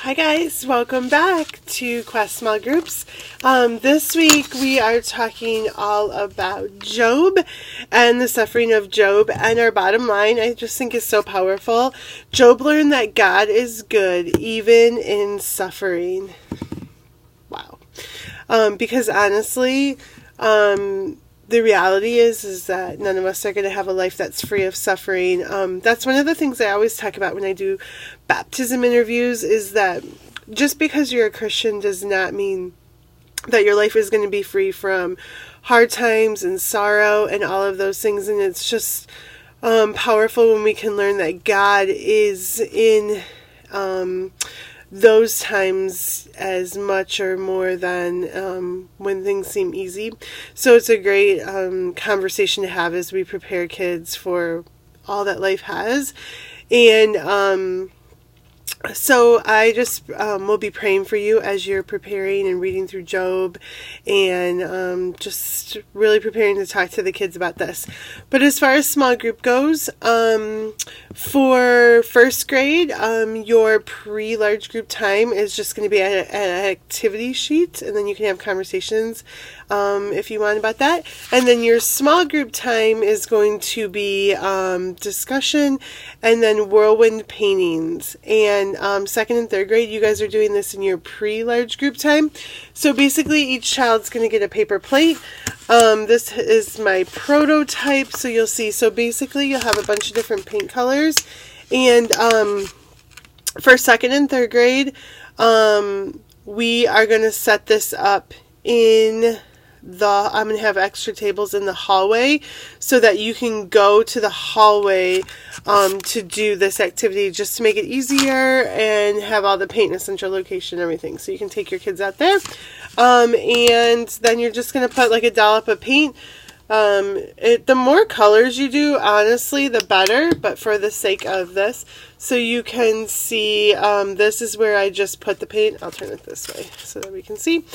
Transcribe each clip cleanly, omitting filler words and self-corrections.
Hi guys, welcome back to Quest Small Groups. This week we are talking all about Job and the suffering of Job, and our bottom line I just think is so powerful. Job learned that God is good even in suffering. Wow. Because honestly, the reality is that none of us are going to have a life that's free of suffering. That's one of the things I always talk about when I do baptism interviews, is that just because you're a Christian does not mean that your life is going to be free from hard times and sorrow and all of those things. And it's just powerful when we can learn that God is in those times as much or more than when things seem easy. So it's a great conversation to have as we prepare kids for all that life has. And so I just will be praying for you as you're preparing and reading through Job, and just really preparing to talk to the kids about this. But as far as small group goes, for first grade, your pre-large group time is just going to be an activity sheet, and then you can have conversations if you want about that. And then your small group time is going to be discussion and then whirlwind paintings. And second and third grade, you guys are doing this in your pre-large group time. So basically each child's going to get a paper plate. This is my prototype, so you'll see. So basically you'll have a bunch of different paint colors. And for second and third grade, we are going to set this up in I'm going to have extra tables in the hallway so that you can go to the hallway to do this activity, just to make it easier and have all the paint in a central location and everything. So you can take your kids out there. And then you're just going to put like a dollop of paint. The more colors you do, honestly, the better, but for the sake of this, so you can see, this is where I just put the paint. I'll turn it this way so that we can see.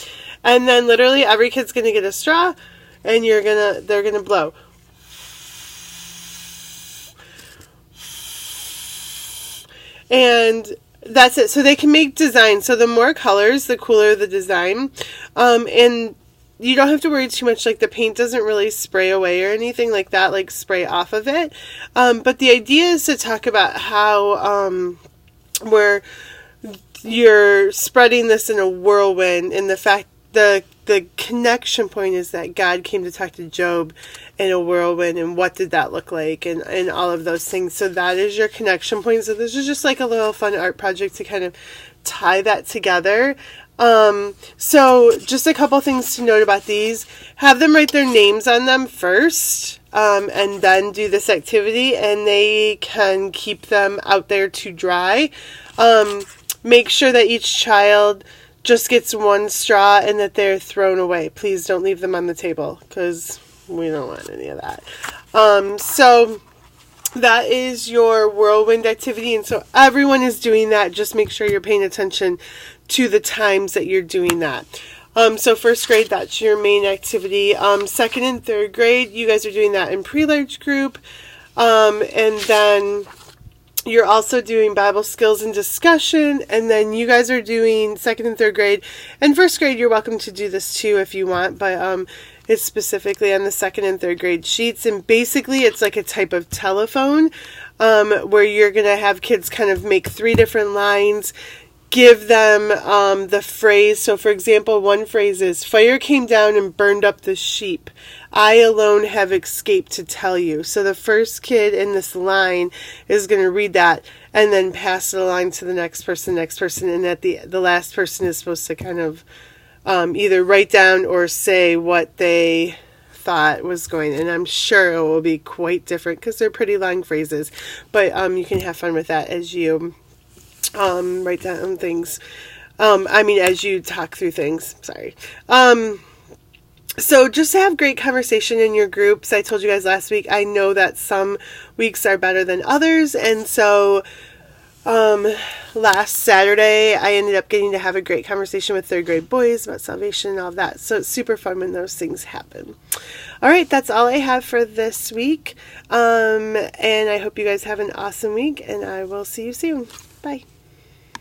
And then literally every kid's going to get a straw, and they're going to blow. And that's it. So they can make designs. So the more colors, the cooler the design. And you don't have to worry too much, like the paint doesn't really spray away or anything like that, like spray off of it. But the idea is to talk about how you're spreading this in a whirlwind, and the fact the connection point is that God came to talk to Job in a whirlwind, and what did that look like, and all of those things. So that is your connection point. So this is just like a little fun art project to kind of tie that together. So just a couple things to note about these. Have them write their names on them first, and then do this activity, and they can keep them out there to dry. Make sure that each child just gets one straw and that they're thrown away. Please don't leave them on the table, because we don't want any of that. So that is your whirlwind activity, and so everyone is doing that. Just make sure you're paying attention to the times that you're doing that. So first grade, that's your main activity. Second and third grade, you guys are doing that in pre-large group. And then you're also doing Bible skills and discussion. And then you guys are doing second and third grade. And first grade, you're welcome to do this too if you want. But it's specifically on the second and third grade sheets. And basically, it's like a type of telephone where you're going to have kids kind of make 3 different lines. Give them the phrase. So, for example, one phrase is, "Fire came down and burned up the sheep. I alone have escaped to tell you." So the first kid in this line is going to read that and then pass it along to the next person, and at the last person is supposed to kind of either write down or say what they thought was going. And I'm sure it will be quite different because they're pretty long phrases. But you can have fun with that as you write down things. As you talk through things. Sorry. So just have great conversation in your groups. I told you guys last week, I know that some weeks are better than others. And so last Saturday, I ended up getting to have a great conversation with third grade boys about salvation and all of that. So it's super fun when those things happen. All right, that's all I have for this week. And I hope you guys have an awesome week, and I will see you soon. Bye.